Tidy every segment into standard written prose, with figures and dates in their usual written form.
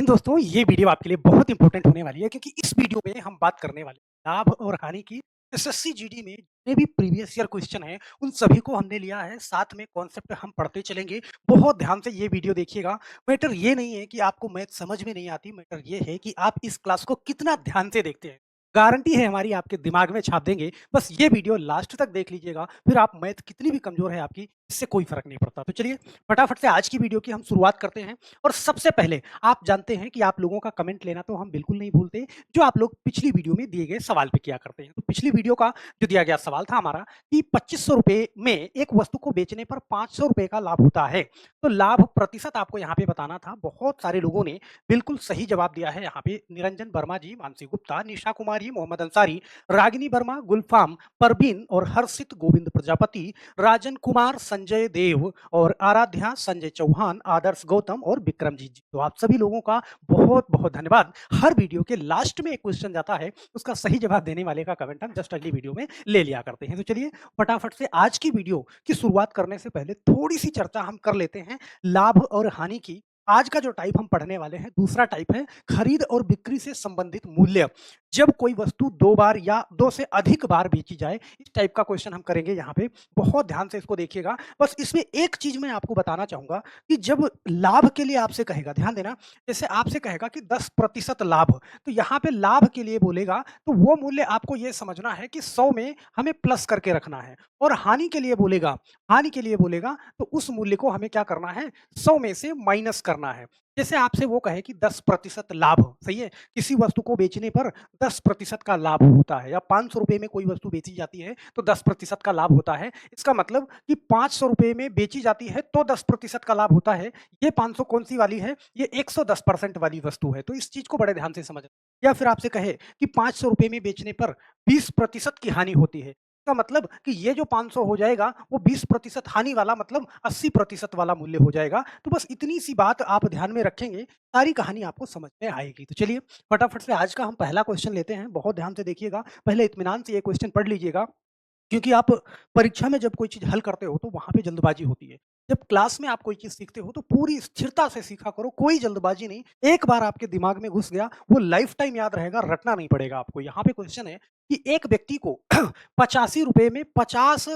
लेकिन दोस्तों ये वीडियो आपके लिए बहुत इंपॉर्टेंट होने वाली है क्योंकि इस वीडियो में हम बात करने वाले हैं लाभ और हानि की। एसएससी जीडी में जितने भी प्रीवियस ईयर क्वेश्चन हैं उन सभी को हमने लिया है, साथ में कॉन्सेप्ट हम पढ़ते चलेंगे। बहुत ध्यान से ये वीडियो देखिएगा। मैटर ये नहीं है कि आपको मैथ समझ में नहीं आती, मैटर ये है कि आप इस क्लास को कितना ध्यान से देखते हैं। गारंटी है हमारी, आपके दिमाग में छाप देंगे। बस ये वीडियो लास्ट तक देख लीजिएगा, फिर आप मैथ कितनी भी कमजोर है आपकी, इससे कोई फर्क नहीं पड़ता। तो चलिए फटाफट से आज की वीडियो की हम शुरुआत करते हैं। और सबसे पहले आप जानते हैं कि आप लोगों का कमेंट लेना तो हम बिल्कुल नहीं भूलते, जो आप लोग पिछली वीडियो में दिए गए सवाल पे किया करते हैं। तो पिछली वीडियो का जो दिया गया सवाल था हमारा कि 2500 रुपए में एक वस्तु को बेचने पर 500 रुपए का लाभ होता है, तो लाभ प्रतिशत आपको यहाँ पे बताना था। बहुत सारे लोगों ने बिल्कुल सही जवाब दिया है। यहाँ पे निरंजन वर्मा जी, मानसी गुप्ता, निशा कुमारी, मोहम्मद अंसारी, रागिनी वर्मा, गुलफाम, परवीन और हर्षित गोविंद प्रजापति, राजन कुमार, संजय देव और आराध्या, संजय चौहान, आदर्श गौतम और विक्रमजीत जी। तो आप सभी लोगों का बहुत बहुत धन्यवाद। हर वीडियो के लास्ट में एक क्वेश्चन जाता है, उसका सही जवाब देने वाले का कमेंट हम जस्ट अगली वीडियो में ले लिया करते हैं। तो चलिए फटाफट से आज की वीडियो की शुरुआत करने से पहले थोड़ी सी चर्चा हम कर लेते हैं लाभ और हानि की। आज का जो टाइप हम पढ़ने वाले हैं, दूसरा टाइप है खरीद और बिक्री से संबंधित मूल्य। जब कोई वस्तु 2 बार या 2 से अधिक बार बेची जाए, इस टाइप का क्वेश्चन हम करेंगे यहाँ पे। बहुत ध्यान से इसको देखिएगा। बस इसमें एक चीज मैं आपको बताना चाहूंगा कि जब लाभ के लिए आपसे कहेगा, ध्यान देना, जैसे आपसे कहेगा कि 10% लाभ, तो यहाँ पे लाभ के लिए बोलेगा तो वो मूल्य आपको ये समझना है कि 100 में हमें प्लस करके रखना है। और हानि के लिए बोलेगा, हानि के लिए बोलेगा तो उस मूल्य को हमें क्या करना है, 100 में से माइनस करना है। जैसे आपसे वो कहे कि 10% लाभ, सही है, किसी वस्तु को बेचने पर 10% का लाभ होता है, या 500 रुपए में कोई वस्तु बेची जाती है तो 10% का लाभ होता है। इसका मतलब कि 500 रुपए में बेची जाती है तो 10% का लाभ होता है। ये 500 कौन सी वाली है, ये 110% वाली वस्तु है। तो इस चीज को बड़े ध्यान से समझना। या फिर आपसे कहे कि 500 रुपए में बेचने पर 20% की हानि होती है, का मतलब कि ये जो 500 हो जाएगा वो 20% हानि वाला, मतलब 80% वाला मूल्य हो जाएगा। तो बस इतनी सी बात आप ध्यान में रखेंगे, सारी कहानी आपको समझ में आएगी। तो चलिए फटाफट से आज का हम पहला क्वेश्चन लेते हैं। बहुत ध्यान से देखिएगा, पहले इत्मीनान से ये क्वेश्चन पढ़ लीजिएगा, क्योंकि आप परीक्षा में जब कोई चीज़ हल करते हो तो वहाँ पे जल्दबाजी होती है। जब क्लास में आप कोई चीज़ सीखते हो तो पूरी स्थिरता से सीखा करो, कोई जल्दबाजी नहीं। एक बार आपके दिमाग में घुस गया, वो लाइफ टाइम याद रहेगा, रटना नहीं पड़ेगा आपको। यहाँ पे क्वेश्चन है कि एक व्यक्ति को 85 रुपए में 50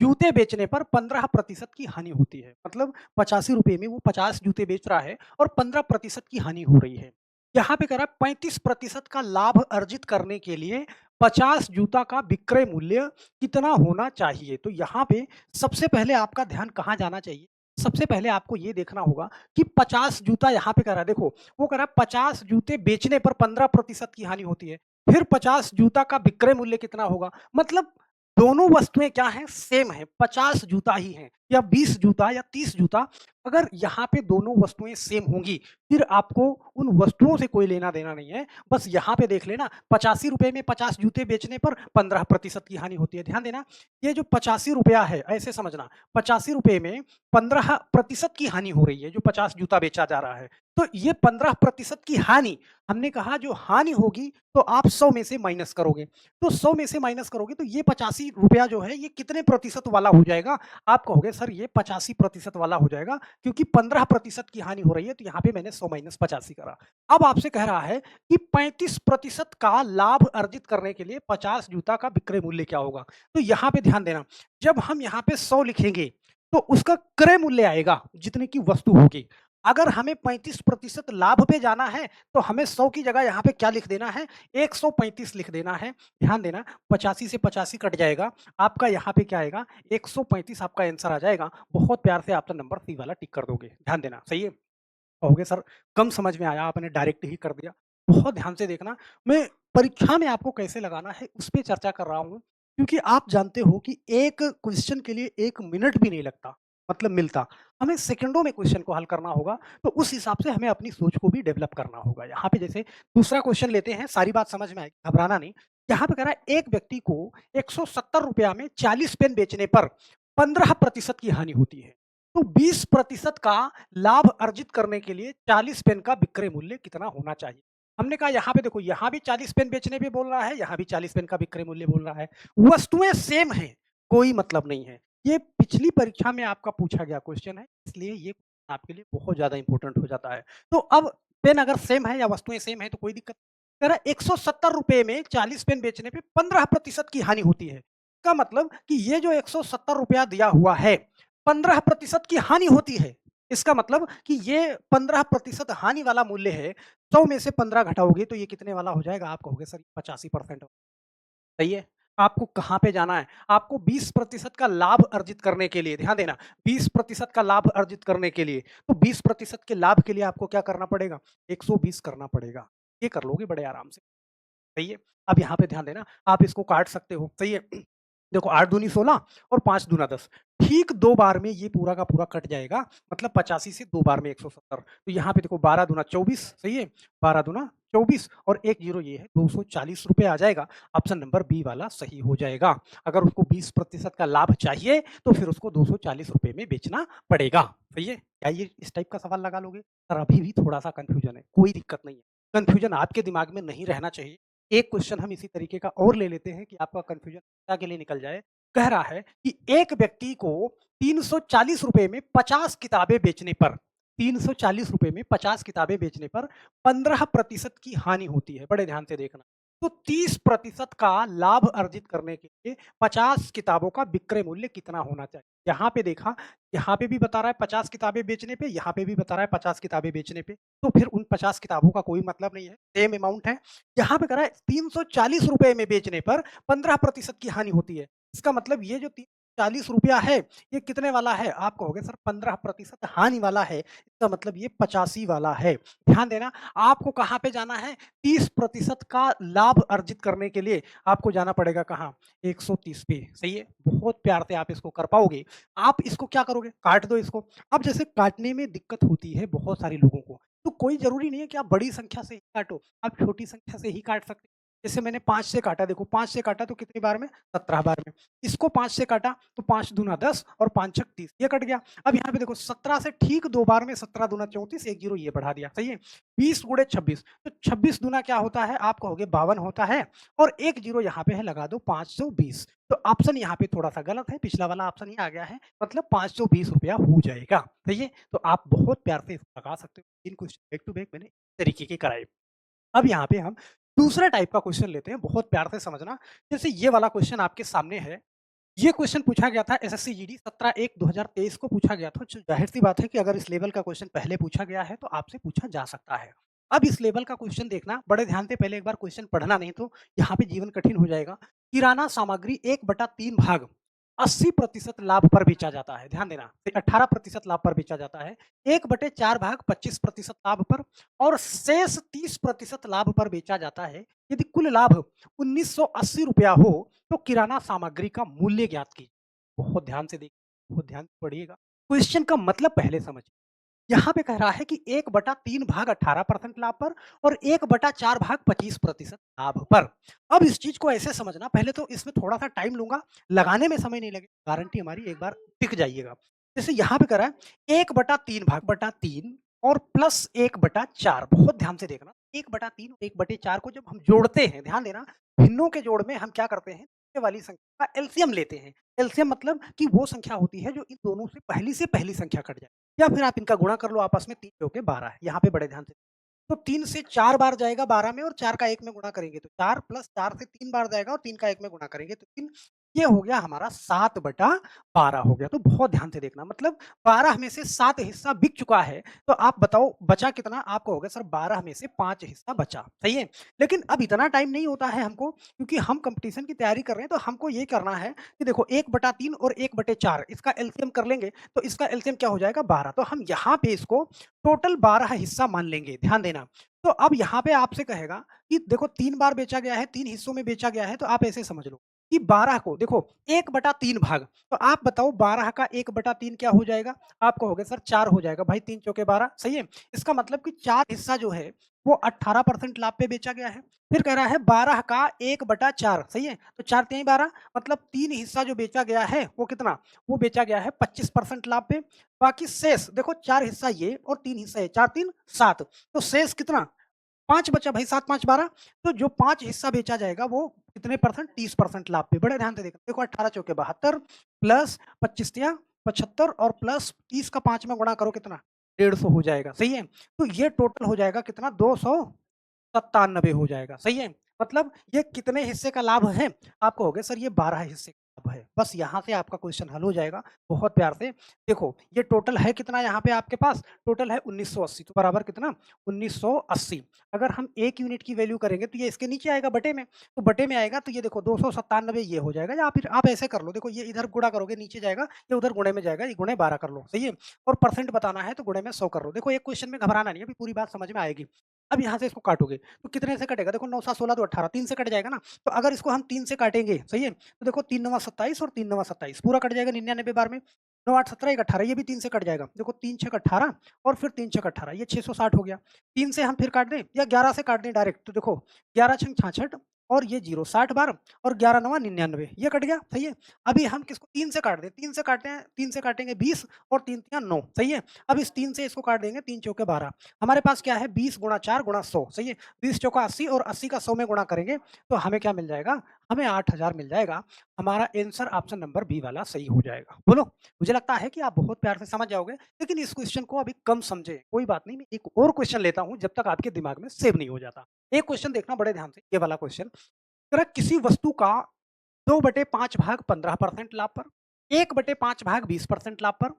जूते बेचने पर 15% की हानि होती है। मतलब 85 रुपए में वो 50 जूते बेच रहा है और 15% की हानि हो रही है। यहाँ पे कह रहा है 35% का लाभ अर्जित करने के लिए 50 जूता का विक्रय मूल्य कितना होना चाहिए। तो यहाँ पे सबसे पहले आपका ध्यान कहाँ जाना चाहिए, सबसे पहले आपको ये देखना होगा कि 50 जूता यहाँ पे कह रहा है, देखो वो कह रहा है 50 जूते बेचने पर 15% की हानि होती है, फिर 50 जूता का विक्रय मूल्य कितना होगा। मतलब दोनों वस्तुएं क्या हैं, सेम है, 50 जूता ही हैं, या 20 जूता या 30 जूता। अगर यहाँ पे दोनों वस्तुएं सेम होंगी, फिर आपको उन वस्तुओं से कोई लेना देना नहीं है। बस यहाँ पे देख लेना, 85 रुपए में 50 जूते बेचने पर 15% की हानि होती है। ध्यान देना, ये जो 85 रुपया है, ऐसे समझना, 85 रुपए में 15% की हानि हो रही है, जो 50 जूता बेचा जा रहा है। तो ये 15% की हानि, हमने कहा जो हानि होगी तो आप 100 में से माइनस करोगे। तो 100 में से माइनस करोगे तो ये 85 रुपया जो है ये कितने प्रतिशत वाला हो जाएगा। आप कहोगे सर ये 85% वाला हो जाएगा, क्योंकि 15% की हानि हो रही है, तो यहाँ पे मैंने 100 माइनस 85 करा। अब आपसे कह रहा है कि 35% का लाभ अर्जित करने के लिए 50 जूता का विक्रय मूल्य क्या होगा। तो यहाँ पे ध्यान देना, जब हम यहाँ पे 100 लिखेंगे तो उसका क्रय मूल्य आएगा जितने की वस्तु होगी। अगर हमें 35% लाभ पे जाना है तो हमें 100 की जगह यहाँ पे क्या लिख देना है, 135 लिख देना है। ध्यान देना, 85 से 85 कट जाएगा, आपका यहाँ पे क्या आएगा, 135 आपका आंसर आ जाएगा। बहुत प्यार से आप तो नंबर सी वाला टिक कर दोगे। ध्यान देना, सही है। कहोगे सर कम समझ में आया, आपने डायरेक्ट ही कर दिया। बहुत ध्यान से देखना, मैं परीक्षा में आपको कैसे लगाना है उस पे चर्चा कर रहा हूँ, क्योंकि आप जानते हो कि एक क्वेश्चन के लिए 1 मिनट भी नहीं लगता, मतलब मिलता। हमें सेकंडों में क्वेश्चन को हल करना होगा, तो उस हिसाब से हमें अपनी सोच को भी डेवलप करना होगा। यहाँ पे जैसे दूसरा क्वेश्चन लेते हैं, सारी बात समझ में आएगी, घबराना नहीं। यहाँ पे कह रहा है एक व्यक्ति को 170 रुपया में 40 पेन बेचने पर 15% की हानि होती है, तो 20% का लाभ अर्जित करने के लिए 40 पेन का विक्रय मूल्य कितना होना चाहिए। हमने कहा यहाँ पे देखो, यहाँ भी 40 पेन बेचने पे बोल रहा है, यहाँ भी 40 पेन का विक्रय मूल्य बोल रहा है, वस्तुएं सेम हैं, कोई मतलब नहीं है। ये पिछली परीक्षा में आपका पूछा गया क्वेश्चन है, इसलिए ये आपके लिए बहुत ज्यादा इंपॉर्टेंट हो जाता है। तो अब पेन अगर सेम है या वस्तुएँ सेम है तो कोई दिक्कत नहीं। कह रहा है ₹170 में 40 पेन बेचने पे 15% की हानि होती है। इसका मतलब कि ये जो ₹170 दिया हुआ है, 15% की हानि होती है। इसका मतलब कि ये 15% हानि वाला मूल्य है, 100 में से 15 घटाओगे तो ये कितने वाला हो जाएगा? आप कहोगे सर 85%। सही है? आपको कहाँ पे जाना है? आपको 20% का लाभ अर्जित करने के लिए, ध्यान देना, 20% का लाभ अर्जित करने के लिए, तो 20% के लाभ के लिए आपको क्या करना पड़ेगा? 120 करना पड़ेगा। ये कर लोगे बड़े आराम से। सही है? अब यहाँ पे ध्यान देना, आप इसको काट सकते हो, सही है? देखो 8 दूनी 16 और 5 दूना 10, ठीक 2 बार में ये पूरा का पूरा कट जाएगा, मतलब 85 से 2 बार में 170। तो यहाँ पे देखो 12 दूना 24, सही है? 12 दूना 24 और 1 जीरो ये है, ₹240 आ जाएगा। ऑप्शन नंबर बी वाला सही हो जाएगा। अगर उसको 20% का लाभ चाहिए, तो फिर उसको ₹240 में बेचना पड़ेगा। सही है? क्या ये इस टाइप का सवाल लगा लोगे? सर अभी भी थोड़ा-सा कन्फ्यूजन है, कोई दिक्कत नहीं है। कन्फ्यूजन आपके दिमाग में नहीं रहना चाहिए। एक क्वेश्चन हम इसी तरीके का और ले लेते हैं कि आपका कन्फ्यूजन हमेशा के लिए निकल जाए। कह रहा है कि एक व्यक्ति को ₹340 में 50 किताबें बेचने पर, ₹340 में 50 किताबें बेचने पर 15% की हानि होती है। बड़े ध्यान से देखना। तो 30% का लाभ अर्जित करने के लिए 50 किताबों का विक्रय मूल्य कितना होना चाहिए? यहाँ पे देखा, यहाँ पे भी बता रहा है 50 किताबें बेचने पे, यहाँ पे भी बता रहा है 50 किताबें बेचने पे। तो फिर उन 50 किताबों का कोई मतलब नहीं है, सेम अमाउंट है। यहाँ पे कह रहा है ₹340 में बेचने पर 15% की हानि होती है। इसका मतलब ये जो ₹340 है, ये कितने वाला है? आप कहोगे सर 15% हानि वाला है, इसका मतलब ये 85 वाला है। ध्यान देना, आपको कहाँ पे जाना है? 30% का लाभ अर्जित करने के लिए आपको जाना पड़ेगा कहाँ? 130 पे, सही है? बहुत प्यार से आप इसको कर पाओगे। आप इसको क्या करोगे? काट दो इसको। अब जैसे काटने में दिक्कत होती है बहुत सारे लोगों को, तो कोई ज़रूरी नहीं है कि आप बड़ी संख्या से ही काटो, आप छोटी संख्या से ही काट सकते हैं। जैसे मैंने 5 से काटा, देखो 5 से काटा तो कितनी बार में? 17 बार में। इसको 5 से काटा तो 5 दूना 10 और 5 छक 30, ये कट गया। अब यहाँ पे देखो 17 से ठीक 2 बार में 17 दूना 34, 1 जीरो ये बढ़ा दिया, सही है? 20 गुणे 26, तो 26 दूना क्या होता है? आप कहोगे 52 होता है और 1 जीरो यहाँ पे है, लगा दो 520। तो ऑप्शन यहाँ पे थोड़ा-सा गलत है, पिछला वाला ऑप्शन ही आ गया है, मतलब ₹520 हो जाएगा, सही है? तो आप बहुत प्यार से इसको लगा सकते हो। 3 क्वेश्चन बैक टू बैक मैंने इस तरीके के कराए। अब यहाँ पे हम दूसरे टाइप का क्वेश्चन लेते हैं, बहुत प्यार से समझना। जैसे ये वाला क्वेश्चन आपके सामने है, ये क्वेश्चन पूछा गया था एसएससी जीडी 17/1/2023 को पूछा गया था। ज़ाहिर-सी बात है कि अगर इस लेवल का क्वेश्चन पहले पूछा गया है, तो आपसे पूछा जा सकता है। अब इस लेवल का क्वेश्चन देखना, बड़े ध्यान से पहले एक बार क्वेश्चन पढ़ना, नहीं तो यहाँ पे जीवन कठिन हो जाएगा। किराना सामग्री 1/3 भाग 80% लाभ पर बेचा जाता है। ध्यान देना, 18% लाभ पर बेचा जाता है। 1/4 भाग 25% लाभ पर और शेष 30% लाभ पर बेचा जाता है। यदि कुल लाभ ₹1980 हो, तो किराना सामग्री का मूल्य ज्ञात कीजिए। बहुत ध्यान से देखिए, बहुत ध्यान से पढ़िएगा। क्वेश्चन का मतलब पहले समझिए। यहाँ पे कह रहा है कि 1/3 भाग 18% लाभ पर और 1/4 भाग 25% लाभ पर। अब इस चीज़ को ऐसे समझना, पहले तो इसमें थोड़ा-सा टाइम लूँगा, लगाने में समय नहीं लगेगा, गारंटी हमारी, एक बार टिक जाइएगा। जैसे यहाँ पे कह रहा है 1/3 भाग बटा 3 और प्लस 1/4, बहुत ध्यान से देखना। 1/3 और 1/4 को जब हम जोड़ते हैं, ध्यान देना, भिन्नों के जोड़ में हम क्या करते हैं? नीचे वाली संख्या का एलसीएम लेते हैं। एलसीएम मतलब कि वो संख्या होती है जो इन दोनों से पहली संख्या कट जाए। या फिर आप इनका गुणा कर लो आपस में, 3 चौके 12 है। यहाँ पे बड़े ध्यान से, तो 3 से 4 बार जाएगा 12 में और 4 का 1 में गुणा करेंगे तो 4 प्लस 4 से 3 बार जाएगा और 3 का 1 में गुणा करेंगे तो 3। ये हो गया हमारा 7/12 हो गया। तो बहुत ध्यान से देखना, मतलब 12 में से 7 हिस्सा बिक चुका है, तो आप बताओ बचा कितना? आप कहोगे सर 12 में से 5 हिस्सा बचा, सही है? लेकिन अब इतना टाइम नहीं होता है हमको, क्योंकि हम कॉम्पिटिशन की तैयारी कर रहे हैं, तो हमको ये करना है कि देखो 1/3 और 1/4 इसका एलसीएम कर लेंगे, तो इसका एलसीएम क्या हो जाएगा? 12। तो हम यहाँ पे इसको टोटल 12 हिस्सा मान लेंगे, ध्यान देना। तो अब यहाँ पे आपसे कहेगा कि देखो 3 बार बेचा गया है, 3 हिस्सों में बेचा गया है, तो आप ऐसे समझ लो कि 12 को देखो 1/3 भाग, तो आप बताओ 12 का 1/3 क्या हो जाएगा? आप कहोगे सर 4 हो जाएगा, भाई 3 चौके 12, सही है? इसका मतलब कि 4 हिस्सा जो है वो 18% लाभ पे बेचा गया है। फिर कह रहा है 12 का 1/4, सही है? तो 4 तिहाई 12, मतलब 3 हिस्सा जो बेचा गया है वो कितना? वो बेचा गया है 25% लाभ पे। बाकी शेष देखो 4 हिस्सा ये और 3 हिस्सा ये, 4 3 7, तो शेष कितना? 5 बचा भाई, 7 5 12। तो जो 5 हिस्सा बेचा जाएगा वो कितने परसेंट? 30% लाभ पे। बड़े ध्यान से देखना, देखो 18 चौके 72 प्लस 25 तिया 75 और प्लस 30 का 5 में गुणा करो, कितना? 150 हो जाएगा, सही है? तो ये टोटल हो जाएगा कितना 297 हो जाएगा, सही है? मतलब ये कितने हिस्से का लाभ है? आप कहोगे सर ये 12 हिस्से का लाभ है। बस यहाँ से आपका क्वेश्चन हल हो जाएगा बहुत प्यार से। देखो ये टोटल है कितना यहाँ पे आपके पास? टोटल है 1980 तो बराबर कितना? 1980 अगर हम 1 यूनिट की वैल्यू करेंगे तो ये इसके नीचे आएगा बटे में, तो बटे में आएगा तो ये देखो 297 ये हो जाएगा या फिर आप ऐसे कर लो, देखो ये इधर गुणा करोगे नीचे जाएगा, ये उधर गुणे में जाएगा, ये गुणे 12 कर लो, सही है? और परसेंट बताना है तो गुणे में 100 कर लो। देखो एक क्वेश्चन में घबराना नहीं है, अभी पूरी बात समझ में आएगी। अब यहाँ से इसको काटोगे, तो कितने से कटेगा? देखो 9 7 16 तो 18, 3 से कट जाएगा ना, तो अगर इसको हम 3 से काटेंगे, सही है? तो देखो 3 9 27 और 3 9 27 पूरा कट जाएगा 99 बार में। 9 8 17 1 18 ये भी 3 से कट जाएगा। देखो 3 6 18 और फिर 3 6 18 ये 660 हो गया। 3 से हम फिर काट दें या 11 से काट दें डायरेक्ट, तो देखो 11 छंग 66 और ये 0 60 बार और 11 नवा 99 ये कट गया, सही है? अभी हम किसको 3 से काट दें, 3 से काटते हैं, 3 से काटेंगे 20 और 3 तियाँ 9, सही है? अब इस 3 से इसको काट देंगे, 3 चौके 12 हमारे पास क्या है 20 गुणा 4 गुणा 100, सही है? 20 चौका 80 और 80 का 100 में गुणा करेंगे तो हमें क्या मिल जाएगा? हमें 8000 मिल जाएगा। हमारा आंसर ऑप्शन नंबर बी वाला सही हो जाएगा। बोलो, मुझे लगता है कि आप बहुत प्यार से समझ जाओगे, लेकिन इस क्वेश्चन को अभी कम समझे, कोई बात नहीं, मैं एक और क्वेश्चन लेता हूँ जब तक आपके दिमाग में सेव नहीं हो जाता। एक क्वेश्चन देखना बड़े ध्यान से, ये वाला क्वेश्चन, अगर किसी वस्तु का 2/5 भाग 15% लाभ पर, 1/5 भाग 20% लाभ पर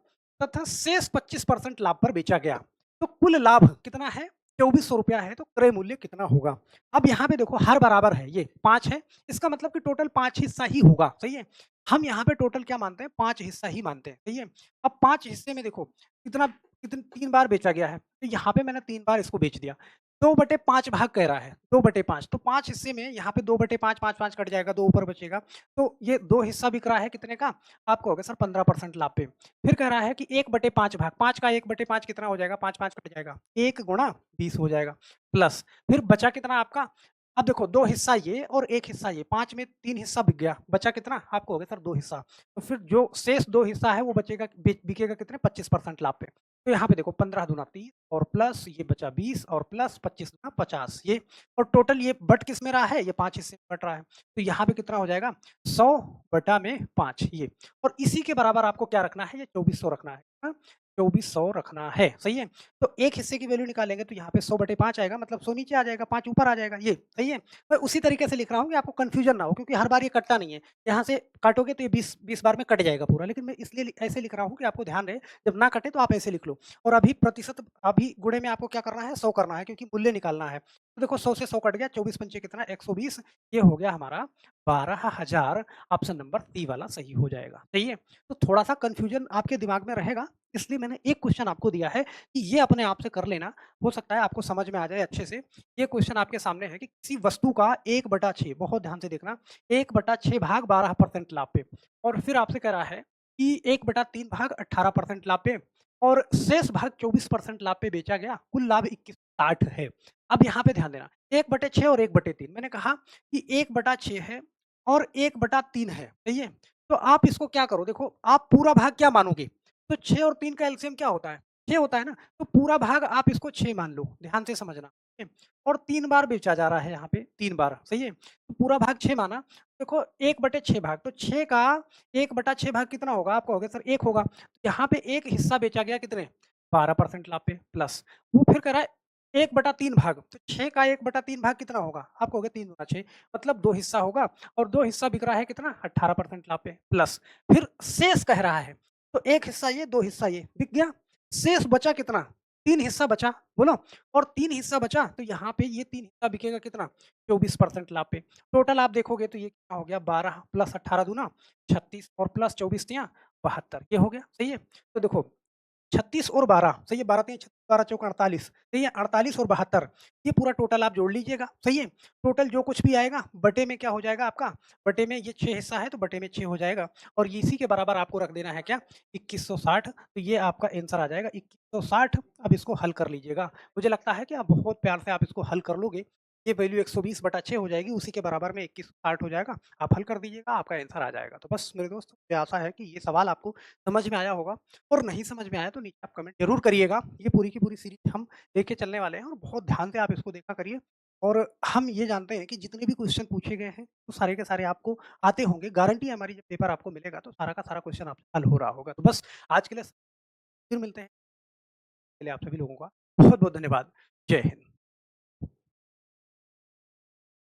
तथा शेष 25% लाभ पर बेचा गया, तो कुल लाभ कितना है? 2400 रुपया है, तो क्रय मूल्य कितना होगा? अब यहाँ पे देखो हर बराबर है, ये 5 है, इसका मतलब कि टोटल 5 हिस्सा ही होगा, सही है? हम यहाँ पे टोटल क्या मानते हैं? 5 हिस्सा ही मानते हैं, सही है? अब 5 हिस्से में देखो कितना 3 बार बेचा गया है, तो यहाँ पे मैंने 3 बार इसको बेच दिया। 2/5 भाग कह रहा है, 2/5 तो 5 हिस्से में यहाँ पे 2/5 5-5 कट जाएगा, 2 ऊपर बचेगा। तो ये 2 हिस्सा बिक रहा है कितने का? आप कहोगे सर 15% लाभ पे। फिर कह रहा है कि 1/5 भाग, 5 का 1/5 कितना हो जाएगा? 5-5 कट जाएगा, 1 गुणा 20 हो जाएगा, प्लस फिर बचा कितना आपका? अब देखो 2 हिस्सा ये और 1 हिस्सा ये, 5 में 3 हिस्सा बिक गया, बचा कितना? आप कहोगे सर 2 हिस्सा। तो फिर जो शेष 2 हिस्सा है वो बचेगा बिकेगा कितने? 25% लाभ पे। तो यहाँ पे देखो 15 दूना 30 और प्लस ये बचा 20 और प्लस 25 दूना 50 ये, और टोटल ये बट किस में रहा है? ये 5 हिस्से में बट रहा है। तो यहाँ पे कितना हो जाएगा? 100 बटा में 5 ये, और इसी के बराबर आपको क्या रखना है? ये 2400 रखना है। हाँ? 2400 रखना है, सही है? तो एक हिस्से की वैल्यू निकालेंगे तो यहाँ पे 100 बटे 5 आएगा, मतलब 100 नीचे आ जाएगा, 5 ऊपर आ जाएगा, ये सही है? मैं उसी तरीके से लिख रहा हूँ कि आपको कन्फ्यूजन ना हो, क्योंकि हर बार ये कटता नहीं है। यहाँ से काटोगे तो ये 20 बार में कट जाएगा पूरा, लेकिन मैं इसलिए ऐसे लिख रहा हूँ कि आपको ध्यान रहे, जब ना कटे तो आप ऐसे लिख लो। और अभी प्रतिशत, अभी गुणे में आपको क्या करना है? 100 करना है, क्योंकि मूल्य निकालना है। तो देखो 100 से 100 कट गया, 24 पंचे कितना? 120, ये हो गया हमारा 12,000, ऑप्शन नंबर सी वाला सही हो जाएगा, सही है? तो थोड़ा-सा कन्फ्यूजन आपके दिमाग में रहेगा, इसलिए मैंने एक क्वेश्चन आपको दिया है कि ये अपने आप से कर लेना, हो सकता है आपको समझ में आ जाए अच्छे से। ये क्वेश्चन आपके सामने है कि किसी वस्तु का 1/6, बहुत ध्यान से देखना, 1/6 भाग 12% लाभ पे, और फिर आपसे कह रहा है कि 1/3 भाग 18% लाभ पे और शेष भाग 24% लाभ पे बेचा गया, कुल लाभ 2160 है। अब यहाँ पे ध्यान देना, 1/6 और 1/3, मैंने कहा कि 1/6 है और 1/3 है, सही है? तो आप इसको क्या करो, देखो आप पूरा भाग क्या मानोगे? तो 6 और 3 का एलसीएम क्या होता है? 6 होता है ना? तो पूरा भाग आप इसको 6 मान लो, ध्यान से समझना, ठीक है? और 3 बार बेचा जा रहा है यहाँ पे, 3 बार, सही है? तो पूरा भाग 6 माना, देखो 1/6 भाग, तो 6 का 1/6 भाग कितना होगा? आप कहोगे सर 1 होगा। यहाँ पे 1 हिस्सा बेचा गया कितने? 12% लाभ पे, प्लस वो फिर कह रहा है 1/3 भाग, तो 6 का 1/3 भाग कितना होगा? आप कहोगे 3 गुना 6, मतलब 2 हिस्सा होगा, और 2 हिस्सा बिक रहा है कितना? 18% लाभ पे, प्लस फिर शेष कह रहा है, तो 1 हिस्सा ये, 2 हिस्सा ये, बिक गया। शेष बचा कितना? 3 हिस्सा बचा, बोलो, और 3 हिस्सा बचा तो यहाँ पे ये 3 हिस्सा बिकेगा कितना? 24% लाभ पे। टोटल आप देखोगे तो ये कितना हो गया? 12 प्लस 18 दूना 36 और प्लस 24 तियाँ 72, ये हो गया, सही है? तो देखो 36 और 12, सही है? 12 तियाँ 36, 12 चौका 48, सही है? 48 और 72, ये पूरा टोटल आप जोड़ लीजिएगा, सही है? टोटल जो कुछ भी आएगा बटे में क्या हो जाएगा आपका? बटे में ये 6 हिस्सा है तो बटे में 6 हो जाएगा, और इसी के बराबर आपको रख देना है क्या? 2160, तो ये आपका आंसर आ जाएगा 2160। अब इसको हल कर लीजिएगा। मुझे लगता है कि आप बहुत प्यार से आप इसको हल कर लोगे। ये वैल्यू 120/6 हो जाएगी, उसी के बराबर में 2160 हो जाएगा। आप हल कर दीजिएगा, आपका आंसर आ जाएगा। तो बस मेरे दोस्त, मुझे आशा है कि ये सवाल आपको समझ में आया होगा, और नहीं समझ में आया तो नीचे आप कमेंट ज़रूर करिएगा। ये पूरी की पूरी सीरीज़ हम लेके चलने वाले हैं, और बहुत ध्यान से आप इसको देखा करिए। और हम ये जानते हैं कि जितने भी क्वेश्चन पूछे गए हैं, वो सारे के सारे आपको आते होंगे। गारंटी है हमारी, जब पेपर आपको मिलेगा तो सारा का सारा क्वेश्चन आपसे हल हो रहा होगा। तो बस आज के लिए फिर मिलते हैं। के लिए आप सभी लोगों का बहुत-बहुत धन्यवाद। जय हिंद।